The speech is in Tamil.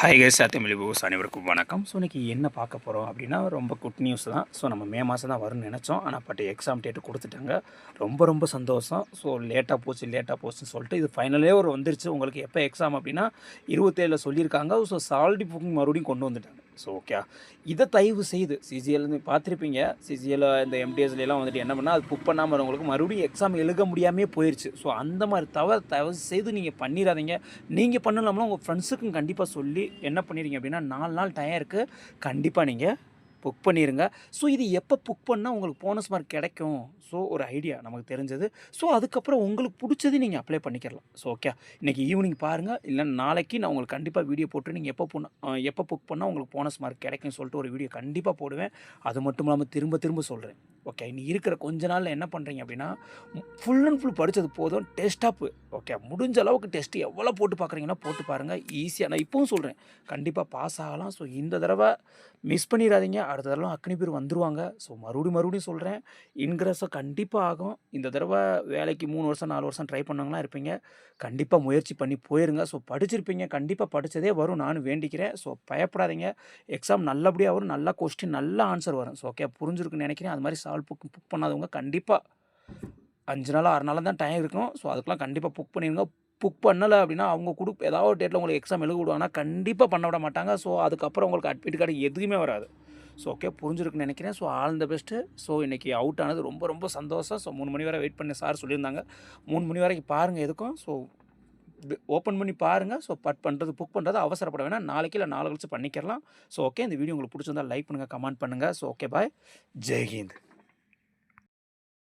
ஹாய் கைஸ், தமிழ் வியூஸ் அனைவருக்கும் வணக்கம். ஸோ இன்றைக்கி என்ன பார்க்க போகிறோம் அப்படின்னா, ரொம்ப குட் நியூஸ் தான். ஸோ நம்ம மே மாதம் தான் வரும்னு நினச்சோம். ஆனால் எக்ஸாம் டேட்டு கொடுத்துட்டாங்க. ரொம்ப சந்தோஷம். ஸோ லேட்டாக போச்சுன்னு சொல்லிட்டு இது ஃபைனலே ஒரு வந்துருச்சு. உங்களுக்கு எப்போ எக்ஸாம் அப்படின்னா 27 சொல்லியிருக்காங்க. ஸோ சால்டி புக்கிங் மறுபடியும் கொண்டு வந்துட்டாங்க. ஸோ ஓகே, இதை தயவு செய்து சிஜிஎல்னு பார்த்துருப்பீங்க. சிஜிஎல் இந்த எம்டிஎஸ்லாம் வந்துட்டு என்ன பண்ணால் அது புக் பண்ணாமல் வரவங்களுக்கு மறுபடியும் எக்ஸாம் எழுத முடியாமே போயிடுச்சு. ஸோ அந்த மாதிரி தயவு செய்து நீங்கள் பண்ணிடாதீங்க. நீங்கள் பண்ணலாம்னா உங்கள் ஃப்ரெண்ட்ஸுக்கும் கண்டிப்பாக சொல்லி என்ன பண்ணிடுங்க அப்படின்னா 4 நாள் டைம் இருக்குது, கண்டிப்பாக நீங்கள் புக் பண்ணிடுங்க. ஸோ இது எப்போ புக் பண்ணால் உங்களுக்கு போனஸ் மார்க் கிடைக்கும்? ஸோ ஒரு ஐடியா நமக்கு தெரிஞ்சது. ஸோ அதுக்கப்புறம் உங்களுக்கு பிடிச்சது நீங்கள் அப்ளை பண்ணிக்கலாம். ஸோ ஓகே, இன்றைக்கி ஈவினிங் பாருங்கள், இல்லை நாளைக்கு நான் உங்களுக்கு கண்டிப்பாக வீடியோ போட்டு நீங்கள் எப்போ புக் பண்ணால் உங்களுக்கு போனஸ் மார்க் கிடைக்கும்னு சொல்லிட்டு ஒரு வீடியோ கண்டிப்பாக போடுவேன். அது மட்டும் இல்லாமல் திரும்ப சொல்கிறேன். ஓகே, இன்னும் இருக்கிற கொஞ்ச நாளில் என்ன பண்ணுறீங்க அப்படின்னா, ஃபுல் அண்ட் ஃபுல் படித்தது போதும், டெஸ்ட்டாப்பு. ஓகே, முடிஞ்ச அளவுக்கு டெஸ்ட்டு எவ்வளோ போட்டு பார்க்குறீங்கன்னா போட்டு பாருங்கள். ஈஸியாக நான் இப்பவும் சொல்கிறேன், கண்டிப்பாக பாஸ் ஆகலாம். ஸோ இந்த தடவை மிஸ் பண்ணிடாதீங்க. அடுத்த தடவை அத்தனை பேர் வந்துருவாங்க. ஸோ மறுபடியும் சொல்கிறேன், இன்க்ரெஸை கண்டிப்பாக ஆகும். இந்த தடவை வேலைக்கு 3 வருஷம் 4 வருஷம் ட்ரை பண்ணவங்களாம் இருப்பீங்க. கண்டிப்பாக முயற்சி பண்ணி போயிருங்க. ஸோ படிச்சிருப்பீங்க, கண்டிப்பாக படித்ததே வரும், நானும் வேண்டிக்கிறேன். ஸோ பயப்படாதீங்க, எக்ஸாம் நல்லபடியாக வரும், நல்ல கொஸ்டின் நல்ல ஆன்சர் வரும். ஸோ ஓகே, புரிஞ்சிருக்குன்னு நினைக்கிறேன். அது மாதிரி புக் பண்ணாதவங்க கண்டிப்பாக 5 நாள் 6 நாள் தான் டைம் இருக்கும். ஸோ அதுக்கெலாம் கண்டிப்பாக புக் பண்ணிடுங்க. புக் பண்ணலை அப்படின்னா அவங்க ஏதாவது ஒரு டேட்டில் உங்களுக்கு எக்ஸாம் எழுத விடுவாங்கன்னா கண்டிப்பாக பண்ண விட மாட்டாங்க. ஸோ அதுக்கப்புறம் உங்களுக்கு அட்மிட் கார்டு எதுவுமே வராது. ஸோ ஓகே, புரிஞ்சிருக்குன்னு நினைக்கிறேன். So all the best. So இன்றைக்கி அவுட் ஆனது ரொம்ப சந்தோஷம். ஸோ 3 மணி வரை வெயிட் பண்ணி சார் சொல்லியிருந்தாங்க. 3 மணி வரைக்கும் பாருங்கள் எதுக்கும். ஸோ ஓப்பன் பண்ணி பாருங்கள். ஸோ புக் பண்ணுறது அவசரப்பட வேணாம். நாளைக்கு இல்லை நாளை கழிச்சு பண்ணிக்கலாம். ஸோ ஓகே, இந்த வீடியோ உங்களுக்கு பிடிச்சிருந்தால் லைக் பண்ணுங்கள், கமெண்ட் பண்ணுங்கள். ஸோ ஓகே, பாய், ஜெய் ஹிந்த்.